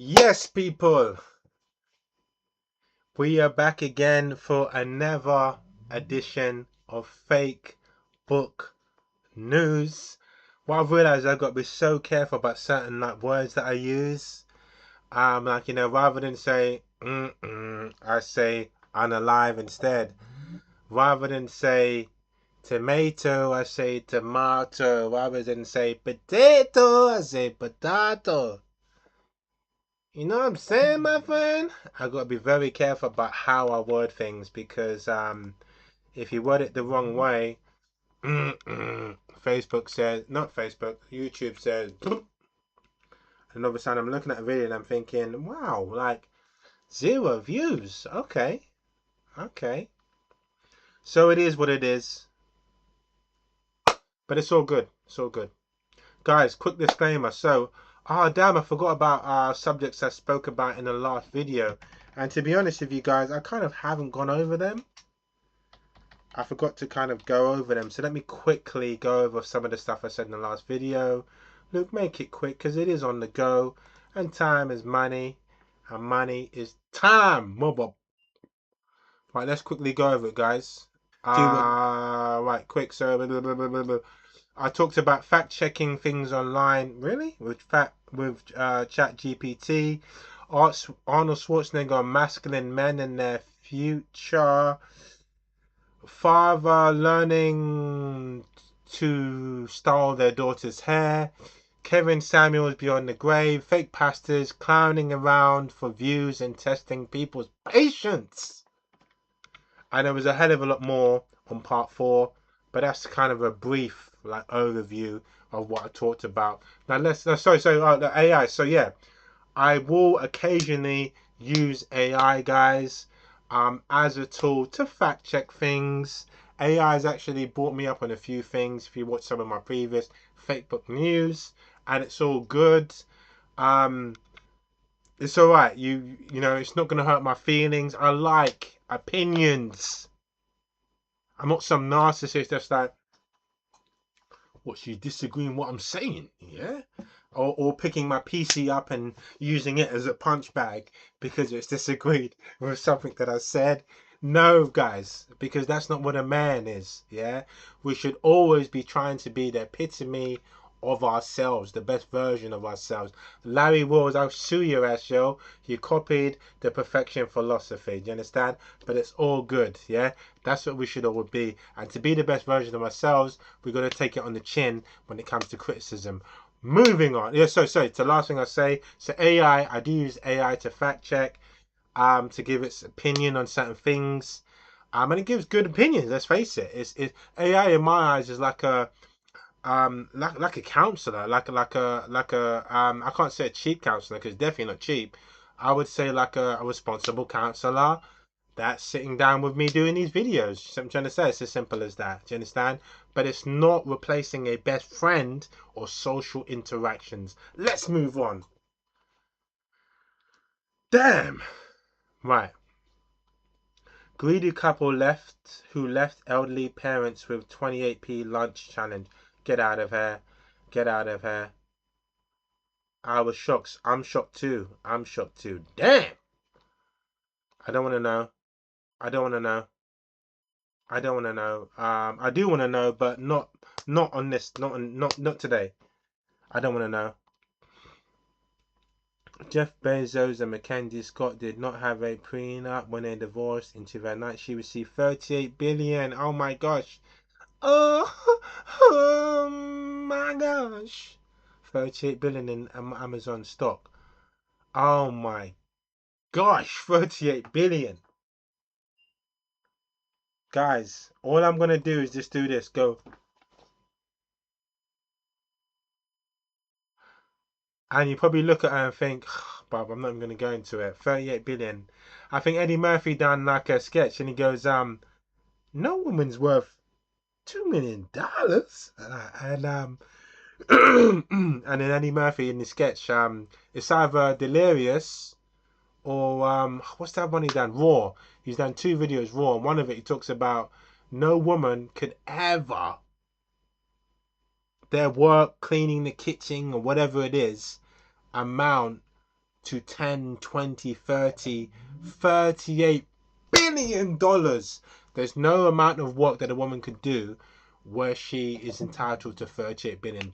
Yes, people, we are back again for another edition of Fake Book News. What I've realized, I've got to be so careful about certain words that I use. Rather than say I say unalive instead. Rather than say tomato, I say tomato. Rather than say potato, I say potato. You know what I'm saying, my friend? I got to be very careful about how I word things because if you word it the wrong way, Facebook says, not Facebook, YouTube says, and all of a sudden I'm looking at a video and I'm thinking, wow, like 0 views. Okay, okay. So it is what it is, but it's all good. It's all good. Guys, quick disclaimer. So, damn, I forgot about subjects I spoke about in the last video. And to be honest with you guys, I kind of haven't gone over them. I forgot to kind of go over them. So let me quickly go over some of the stuff I said in the last video. Look, make it quick because it is on the go. And time is money. And money is time. Mobile. Right, let's quickly go over it, guys. Right, quick. So, I talked about fact checking things online. Really? With Chat GPT. Arnold Schwarzenegger on masculine men and their future. Father learning to style their daughter's hair. Kevin Samuels beyond the grave. Fake pastors clowning around for views and testing people's patience. And there was a hell of a lot more on part 4, but that's kind of a brief overview of what I talked about. Now the AI. So yeah, I will occasionally use AI, guys, as a tool to fact check things. AI has actually brought me up on a few things. If you watch some of my previous Fakebook news, and it's all good. It's all right. You know, it's not going to hurt my feelings. I like opinions. I'm not some narcissist that's like, what, you disagreeing what I'm saying, yeah? Or picking my PC up and using it as a punch bag because it's disagreed with something that I said. No, guys, because that's not what a man is, yeah? We should always be trying to be the epitome of ourselves, the best version of ourselves. Larry Wills, I'll sue your ass, yo. You copied the perfection philosophy, do you understand? But it's all good, yeah? That's what we should all be. And to be the best version of ourselves, we've got to take it on the chin when it comes to criticism. Moving on. Yeah, so the last thing I say, so AI, I do use AI to fact check, to give its opinion on certain things. And it gives good opinions, let's face it. It's AI in my eyes is like a like a counselor, like a I can't say a cheap counselor because it's definitely not cheap. I would say like a responsible counselor that's sitting down with me doing these videos. So I'm trying to say it's as simple as that. Do you understand? But it's not replacing a best friend or social interactions. Let's move on. Damn. Right. Greedy couple who left elderly parents with 28p lunch challenge. Get out of here. Get out of here. I was shocked. I'm shocked too. I'm shocked too. Damn. I don't want to know. I don't want to know. I don't want to know. I do want to know, but not on this. Not today. I don't want to know. Jeff Bezos and Mackenzie Scott did not have a prenup when they divorced in 2009. She received 38 billion. Oh my gosh. Oh my gosh. 38 billion in Amazon stock. Oh my gosh, 38 billion. Guys, all I'm going to do is just do this. Go. And you probably look at her and think, Bob, I'm not even going to go into it. 38 billion. I think Eddie Murphy done like a sketch and he goes, no woman's worth $2 million. And then Eddie Murphy in the sketch, it's either Delirious or what's that one he done? Raw. He's done 2 videos Raw, and one of it he talks about no woman could ever their work cleaning the kitchen or whatever it is amount to 10, 20, 30, $38 billion. There's no amount of work that a woman could do where she is entitled to $38 billion.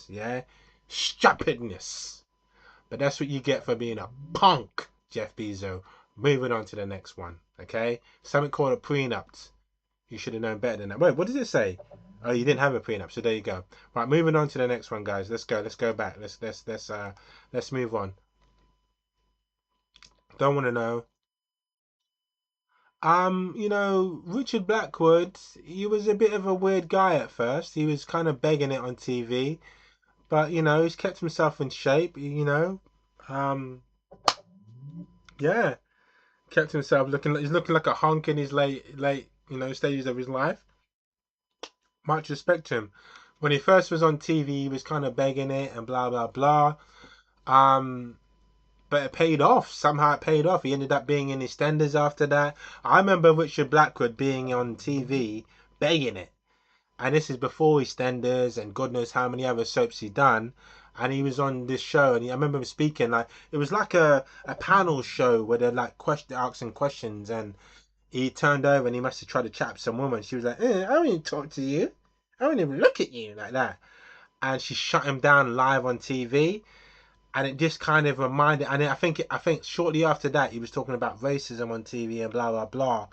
Yeah? Stupidness. But that's what you get for being a punk, Jeff Bezo. Moving on to the next one. Okay? Something called a prenup. You should have known better than that. Wait, what does it say? Oh, you didn't have a prenup, so there you go. Right, moving on to the next one, guys. Let's go back. Let's move on. Don't want to know. Richard Blackwoods, he was a bit of a weird guy at first. He was kind of begging it on TV, but he's kept himself in shape. Yeah, kept himself he's looking like a hunk in his late, stages of his life. Much respect to him. When he first was on TV, he was kind of begging it and blah blah blah. But it paid off. Somehow it paid off. He ended up being in EastEnders after that. I remember Richard Blackwood being on TV begging it. And this is before EastEnders and God knows how many other soaps he'd done. And he was on this show, and I remember him speaking it was like a panel show where they're asking questions, and he turned over and he must have tried to chat some woman. She was like, I don't even talk to you. I don't even look at you like that. And she shut him down live on TV. And it just kind of reminded, and I think shortly after that he was talking about racism on TV and blah blah blah,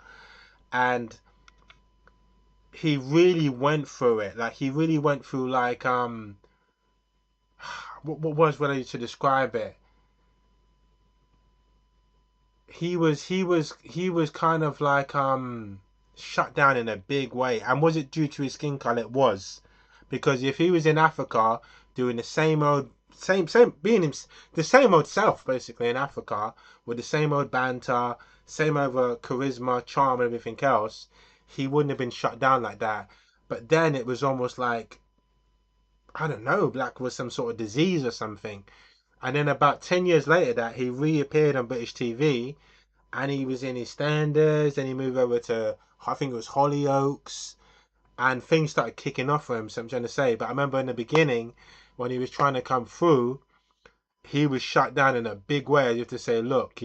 and he really went through it. He really went through what words would I use to describe it? He was kind of shut down in a big way. And was it due to his skin color? It was, because if he was in Africa doing the same old being the same old self basically in Africa with the same old banter, same over charisma, charm and everything else, he wouldn't have been shut down like that. But then it was almost like, I don't know, black was some sort of disease or something. And then about 10 years later that he reappeared on British TV, and he was in EastEnders, then he moved over to, I think it was Hollyoaks, and things started kicking off for him, so I'm trying to say. But I remember in the beginning when he was trying to come through, he was shut down in a big way. You have to say, look,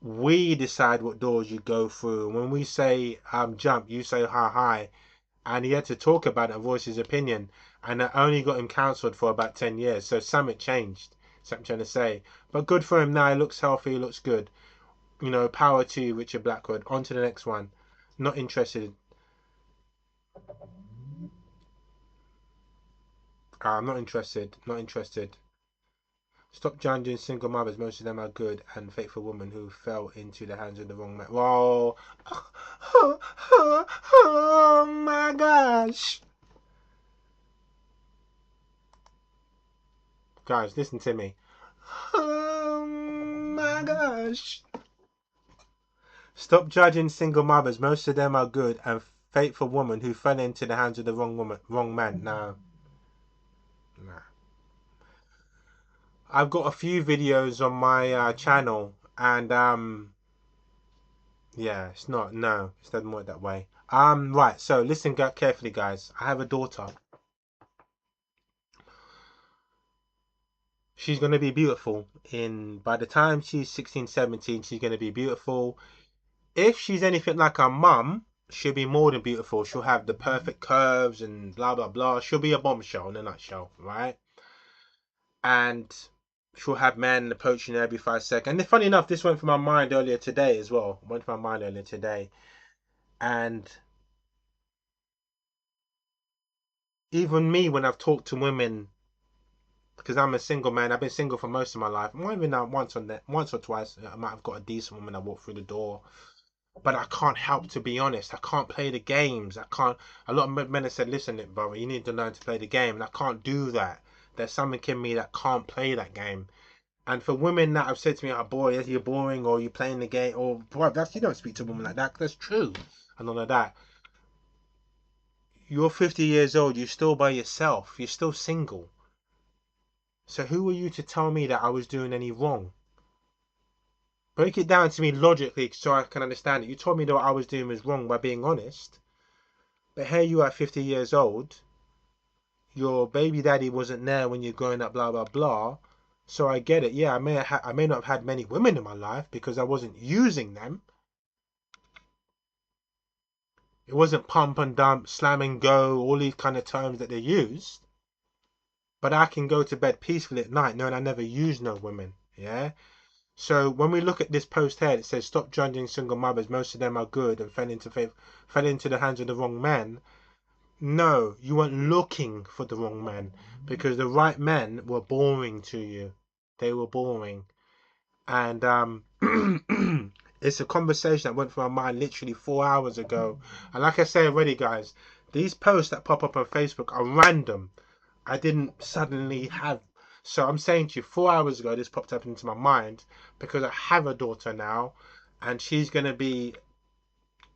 we decide what doors you go through. When we say jump, you say hi. And he had to talk about it and voice his opinion. And that only got him cancelled for about 10 years. So something changed. So I'm trying to say. But good for him now. He looks healthy. He looks good. Power to you, Richard Blackwood. On to the next one. Not interested. I'm not interested. Not interested. Stop judging single mothers. Most of them are good and faithful women who fell into the hands of the wrong man. Whoa. Oh my gosh. Guys, listen to me. Oh my gosh. Stop judging single mothers. Most of them are good and faithful women who fell into the hands of the wrong man. Nah. I've got a few videos on my channel, and yeah, it doesn't work that way. Right, so listen carefully, guys. I have a daughter. She's going to be beautiful by the time she's 16, 17, she's going to be beautiful. If she's anything like her mum, she'll be more than beautiful. She'll have the perfect curves and blah blah blah. She'll be a bombshell in a nutshell, right? And she'll have men approaching her every 5 seconds. And funny enough, this went through my mind earlier today as well. And even me, when I've talked to women, because I'm a single man, I've been single for most of my life. Not even once or twice, I might have got a decent woman I walk through the door. But I can't help to be honest. I can't play the games. A lot of men have said, listen, brother, you need to learn to play the game. And I can't do that. There's something in me that can't play that game. And for women that have said to me, oh boy, you're boring, or you're playing the game, or boy, you don't speak to a woman like that. That's true. And all of that. You're 50 years old. You're still by yourself. You're still single. So who are you to tell me that I was doing any wrong? Break it down to me logically so I can understand it. You told me that what I was doing was wrong by being honest. But here you are 50 years old. Your baby daddy wasn't there when you're growing up, blah, blah, blah. So I get it. Yeah, I may not have had many women in my life because I wasn't using them. It wasn't pump and dump, slam and go, all these kind of terms that they use. But I can go to bed peacefully at night knowing I never used no women. Yeah. So when we look at this post here, it says stop judging single mothers. Most of them are good and fell into the hands of the wrong men. No, you weren't looking for the wrong men because the right men were boring to you. They were boring. And it's a conversation that went through my mind literally 4 hours ago. And like I say already, guys, these posts that pop up on Facebook are random. I didn't suddenly have. So I'm saying to you, 4 hours ago, this popped up into my mind because I have a daughter now, and she's gonna be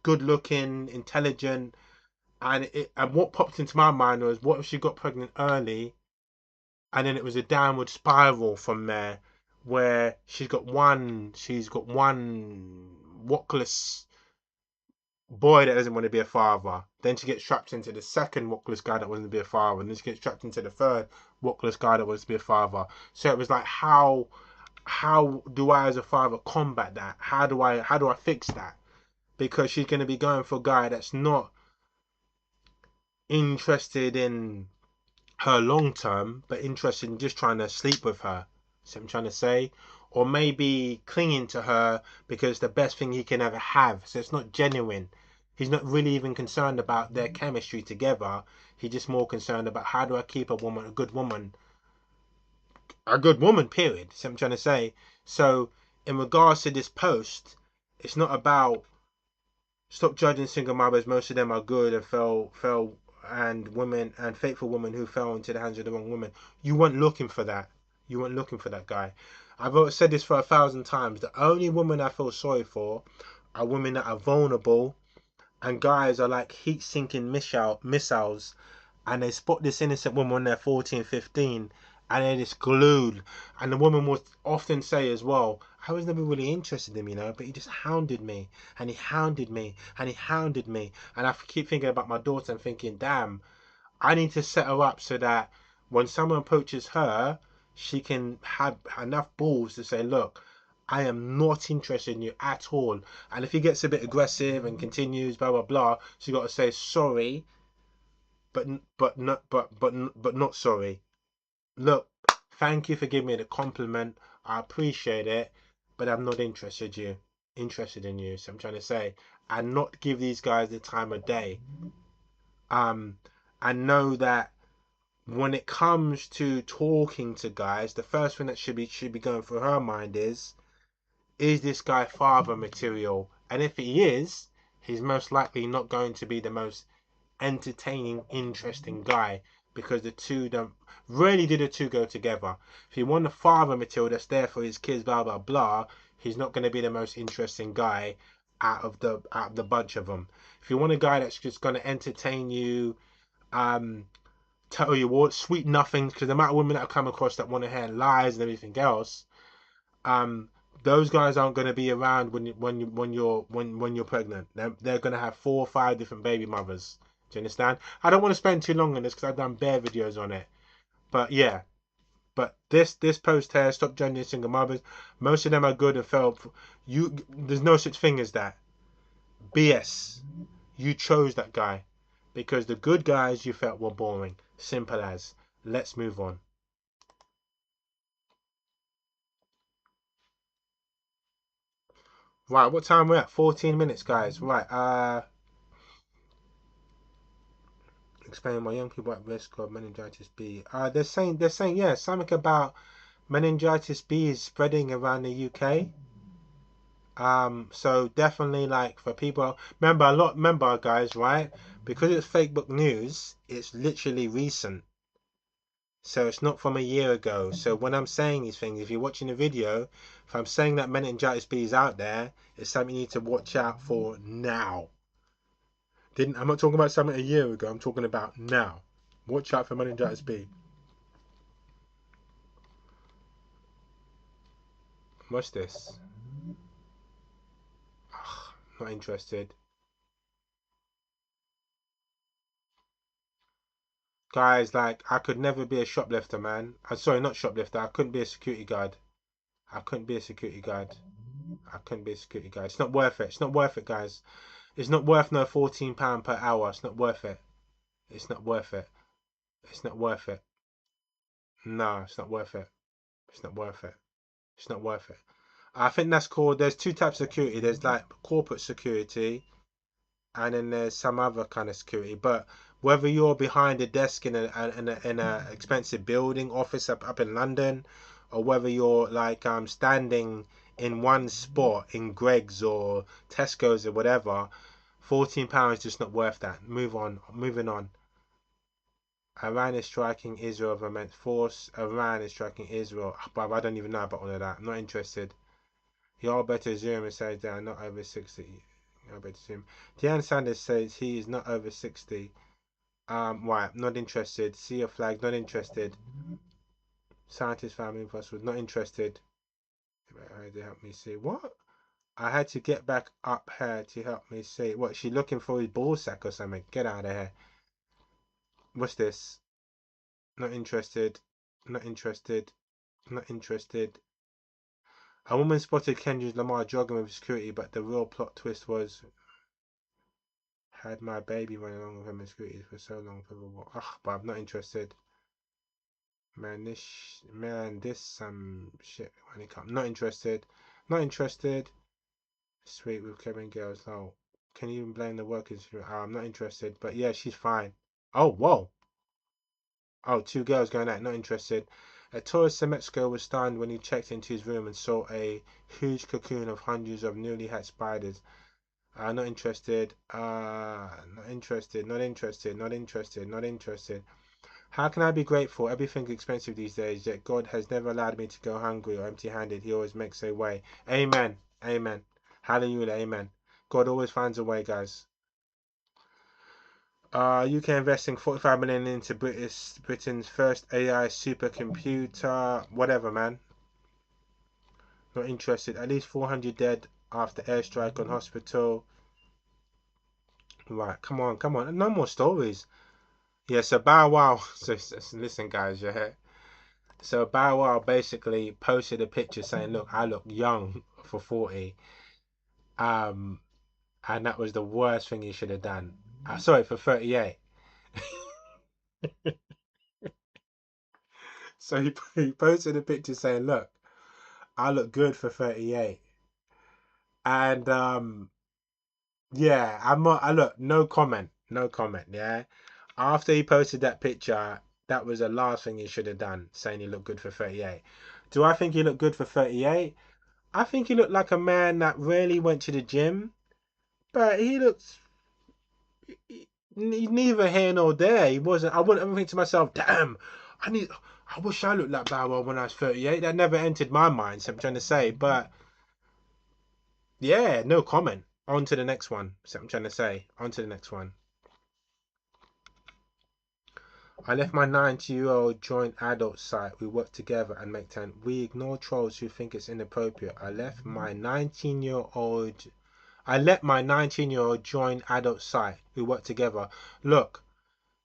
good looking, intelligent, and what popped into my mind was, what if she got pregnant early, and then it was a downward spiral from there, where she's got one wockless boy that doesn't want to be a father. Then she gets trapped into the second wockless guy that wants to be a father, and then she gets trapped into the third wockless guy that wants to be a father. So it was like, how do I as a father combat that? How do I fix that? Because she's going to be going for a guy that's not interested in her long term, but interested in just trying to sleep with her. See what I'm trying to say? Or maybe clinging to her because it's the best thing he can ever have. So it's not genuine. He's not really even concerned about their chemistry together. He's just more concerned about, how do I keep a good woman, period. See what I'm trying to say? So in regards to this post, it's not about stop judging single mothers. Most of them are good and fell and women and faithful women who fell into the hands of the wrong woman. You weren't looking for that. You weren't looking for that guy. I've said this for 1,000 times. The only women I feel sorry for are women that are vulnerable, and guys are like heat sinking missiles, and they spot this innocent woman when they're 14, 15, and they're just glued. And the woman will often say as well, I was never really interested in him, but he just hounded me, and he hounded me, and he hounded me. And I keep thinking about my daughter and thinking, damn, I need to set her up so that when someone approaches her, she can have enough balls to say, look, I am not interested in you at all. And if he gets a bit aggressive and continues, blah blah blah, she's got to say sorry, but not sorry. Look, thank you for giving me the compliment. I appreciate it, but I'm not interested in you. So I'm trying to say, and not give these guys the time of day. And know that when it comes to talking to guys, the first thing that should be going through her mind is this guy father material? And if he is, he's most likely not going to be the most entertaining, interesting guy, because the two don't really, do the two go together. If you want a father material that's there for his kids, blah blah blah, he's not going to be the most interesting guy out of the bunch of them. If you want a guy that's just going to entertain you, tell you what, sweet nothings, because the amount of women that I've come across that want to hear lies and everything else, those guys aren't going to be around when you're pregnant. They're going to have 4 or 5 different baby mothers. Do you understand? I don't want to spend too long on this because I've done bare videos on it. But yeah, but this post here, stop judging single mothers. Most of them are good and fell. There's no such thing as that. BS. You chose that guy because the good guys you felt were boring. Simple as. Let's move on. Right, what time we're at? 14 minutes, guys. Right, explain why young people at risk of meningitis B. They're saying, yeah, something about meningitis B is spreading around the UK. So definitely, like, for people, remember guys, right? Because it's Fakebook news, it's literally recent. So it's not from a year ago. So when I'm saying these things, if you're watching the video, if I'm saying that meningitis B is out there, it's something you need to watch out for now. I'm not talking about something a year ago. I'm talking about now. Watch out for meningitis B. What's this? Ugh, not interested. Guys, like, I could never be a shoplifter, man. I'm sorry, not shoplifter. I couldn't be a security guard. I couldn't be a security guard. I couldn't be a security guard. It's not worth it. It's not worth it, guys. It's not worth no £14 per hour. It's not worth it. It's not worth it. It's not worth it. No, it's not worth it. It's not worth it. It's not worth it. I think that's called. There's two types of security. There's like corporate security, and then there's some other kind of security. But whether you're behind a desk in a expensive building office up in London, or whether you're like standing in one spot in Greg's or Tesco's or whatever, £14 is just not worth that. Move on. Moving on. Iran is striking Israel with immense force. Iran is striking Israel. But I don't even know about all of that. I'm not interested. Y'all better zoom and say they are not over 60. Y'all better zoom. Deion Sanders says he is not over 60. Right, not interested. See a flag, not interested. Scientist family impossible, not interested. I had to help me see. What? I had to get back up here to help me see. What, she looking for his ball sack or something? Get out of here. What's this? Not interested. Not interested. Not interested. A woman spotted Kendrick Lamar jogging with security, but the real plot twist was had my baby running along with him in scooties for so long for the walk. Ugh, but I'm not interested. Man, this some shit when it comes. Not interested. Not interested. Sweet with Kevin girls. No. Can you even blame the workers? I'm not interested. But yeah, she's fine. Oh, whoa. Oh, two girls going out. Not interested. A tourist in Mexico was stunned when he checked into his room and saw a huge cocoon of hundreds of newly hatched spiders. Not interested. Not interested. Not interested. Not interested. Not interested. How can I be grateful? Everything's expensive these days, yet God has never allowed me to go hungry or empty-handed. He always makes a way. Amen. Amen. Hallelujah. Amen. God always finds a way, guys. UK investing 45 million into Britain's first AI supercomputer. Whatever, man. Not interested. At least 400 dead after airstrike on hospital. Right, come on, come on. No more stories. Yeah, so Bow Wow. So listen, guys. Yeah. So Bow Wow basically posted a picture saying, "Look, I look young for 40." And that was the worst thing he should have done. Sorry, for 38. So he posted a picture saying, "Look, I look good for 38." And yeah, I look, no comment, no comment. Yeah, after he posted that picture, that was the last thing he should have done, saying he looked good for 38. Do I think he looked good for 38? I think he looked like a man that really went to the gym, but he looked neither here nor there. He wasn't. I wouldn't ever think to myself, "Damn, I wish I looked like Bow Wow when I was 38." That never entered my mind. So I'm trying to say, but yeah, no comment. On to the next one. So I'm trying to say, on to the next one. I left my 90-year-old joint adult site. We work together and make time. We ignore trolls who think it's inappropriate. I let my 19-year-old join adult site. We work together. Look,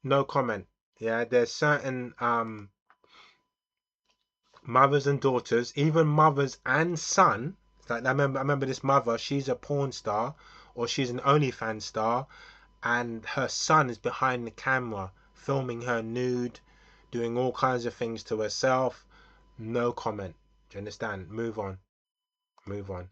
no comment. Yeah, there's certain mothers and daughters, even mothers and son. Like I remember this mother. She's a porn star, or she's an OnlyFans star, and her son is behind the camera filming her nude, doing all kinds of things to herself. No comment. Do you understand? Move on. Move on.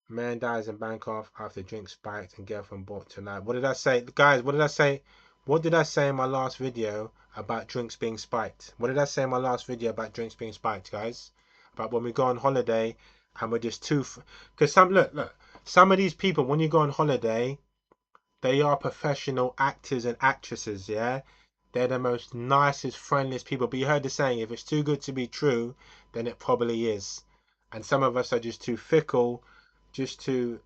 Man dies in Bangkok after drink spiked and girlfriend brought to life. What did I say? Guys, what did I say? What did I say in my last video about drinks being spiked? What did I say in my last video about drinks being spiked, guys? About when we go on holiday and we're just too... Because look, some of these people, when you go on holiday, they are professional actors and actresses, yeah? They're the most nicest, friendliest people. But you heard the saying, if it's too good to be true, then it probably is. And some of us are just too fickle, just too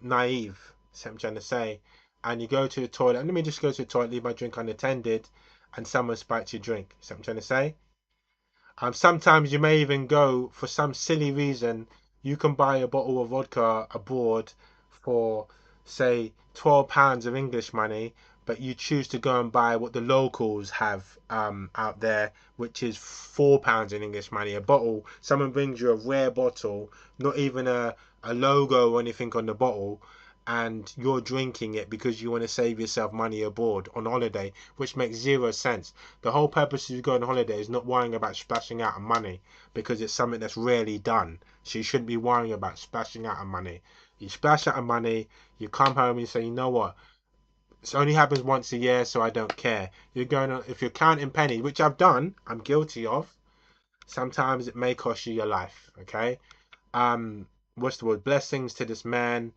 naive, so I'm trying to say. And you go to the toilet, and let me just go to the toilet, leave my drink unattended, and someone spikes your drink. So I'm trying to say. Sometimes you may even go, for some silly reason, you can buy a bottle of vodka abroad for, say, £12 of English money, but you choose to go and buy what the locals have out there, which is £4 in English money a bottle. Someone brings you a rare bottle, not even a logo or anything on the bottle, and you're drinking it because you want to save yourself money abroad on holiday, which makes zero sense. The whole purpose of you going on holiday is not worrying about splashing out of money, because it's something that's rarely done. So you shouldn't be worrying about splashing out of money. You splash out of money, you come home and you say, you know what? It only happens once a year, so I don't care. You're going on, if you're counting pennies, which I've done, I'm guilty of. Sometimes it may cost you your life. Okay. What's the word? Blessings to this man.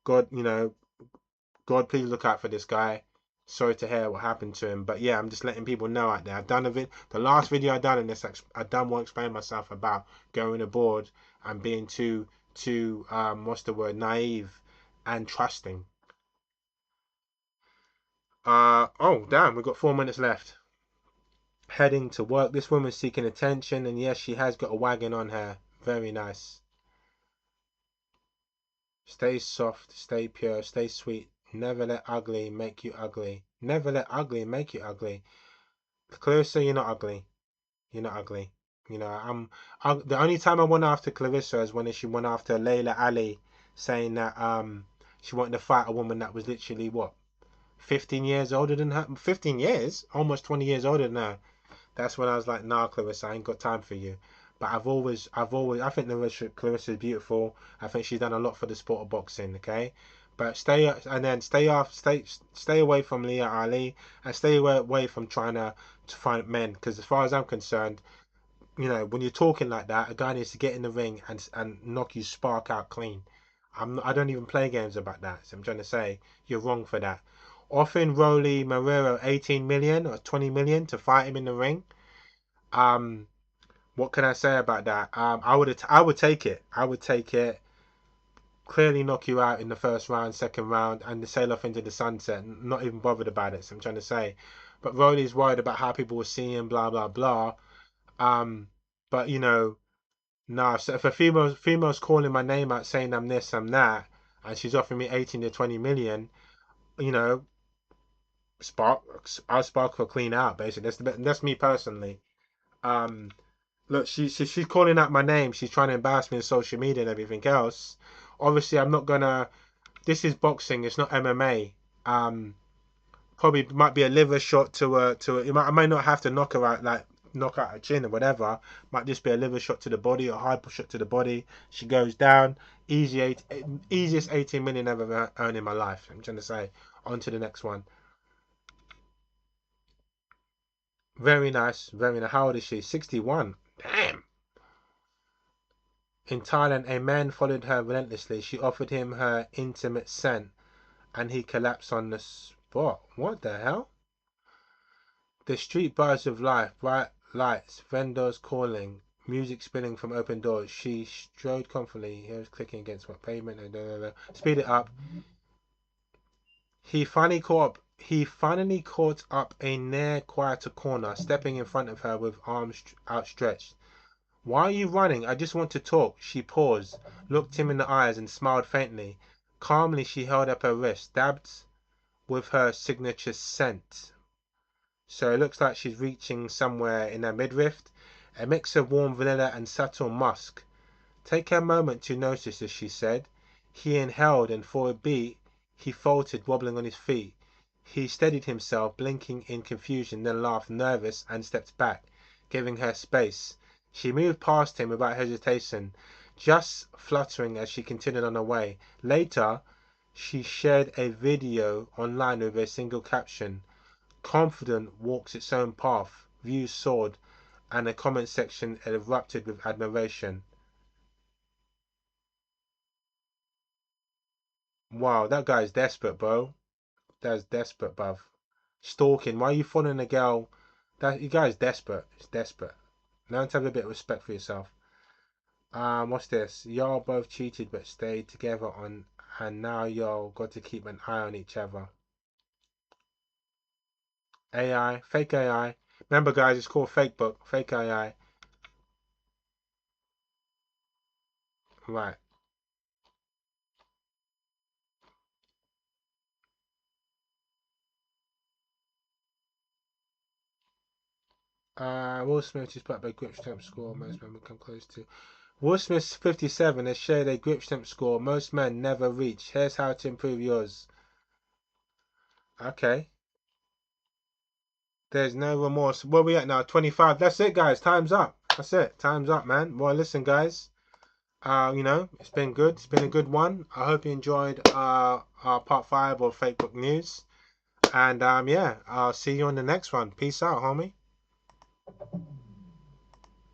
God, God, please look out for this guy. Sorry to hear what happened to him, but yeah, I'm just letting people know out there. I've done the last video I done in this, I done one explaining myself about going abroad and being too what's the word? Naive and trusting. Oh damn, we've got 4 minutes left. Heading to work. This woman's seeking attention, and yes, she has got a wagon on her. Very nice. Stay soft, stay pure, stay sweet. Never let ugly make you ugly. Never let ugly make you ugly. Clarissa, you're not ugly. You're not ugly. The only time I went after Clarissa is when she went after Layla Ali, saying that she wanted to fight a woman that was literally what, 15 years older than her. 15 years, almost 20 years older than her. That's when I was like, nah, Clarissa, I ain't got time for you. But I think Clarissa is beautiful. I think she's done a lot for the sport of boxing. Okay, but stay away from Leah Ali, and stay away from trying to find men. Because as far as I'm concerned, when you're talking like that, a guy needs to get in the ring and knock you spark out clean. I don't even play games about that. So I'm trying to say you're wrong for that. Offering Rolly Marrero 18 million or 20 million to fight him in the ring. What can I say about that? I would take it. I would take it. Clearly knock you out in the first round, second round, and sail off into the sunset. Not even bothered about it. So I'm trying to say, but Rolly's worried about how people will see him. Blah blah blah. But nah. So if a female's calling my name out, saying I'm this, I'm that, and she's offering me 18 to 20 million, you know, I'll spark her clean out. Basically, that's me personally. Um, Look, she's calling out my name. She's trying to embarrass me on social media and everything else. Obviously, I'm not gonna. This is boxing. It's not MMA. Probably might be a liver shot I might not have to knock her out, like knock out her chin or whatever. Might just be a liver shot to the body or high shot to the body. She goes down. Easiest 18 million I've ever earned in my life. I'm trying to say. On to the next one. Very nice. Very nice. How old is she? 61. Damn. In Thailand, a man followed her relentlessly. She offered him her intimate scent, and he collapsed on the spot. What the hell? The street buzz of life, bright lights, vendors calling, music spilling from open doors. She strode comfortably. He was clicking against what pavement. Speed it up. He finally caught up a near quieter corner, stepping in front of her with arms outstretched. Why are you running? I just want to talk. She paused, looked him in the eyes, and smiled faintly. Calmly, she held up her wrist, dabbed with her signature scent. So it looks like she's reaching somewhere in her midriff. A mix of warm vanilla and subtle musk. Take a moment to notice this, she said. He inhaled, and for a beat, he faltered, wobbling on his feet. He steadied himself, blinking in confusion, then laughed, nervous, and stepped back, giving her space. She moved past him without hesitation, just fluttering as she continued on her way. Later, she shared a video online with a single caption. Confident walks its own path, views soared, and the comment section erupted with admiration. Wow, that guy's desperate, bro. That's desperate, bruv. Stalking. Why are you following a girl? You guy's desperate. It's desperate. Learn to have a bit of respect for yourself. What's this? Y'all both cheated but stayed together and now y'all got to keep an eye on each other. AI, fake AI. Remember, guys, it's called Fakebook. Fake AI. Right. Will Smith just put up a grip stamp score most men become close to. Will Smith's 57 has shared a grip stamp score most men never reach. Here's how to improve yours. Okay. There's no remorse. Where we at now? 25. That's it, guys. Time's up. That's it. Time's up, man. Well, listen, guys. You know, it's been good. It's been a good one. I hope you enjoyed our part 5 of Fakebook News. And yeah, I'll see you on the next one. Peace out, homie.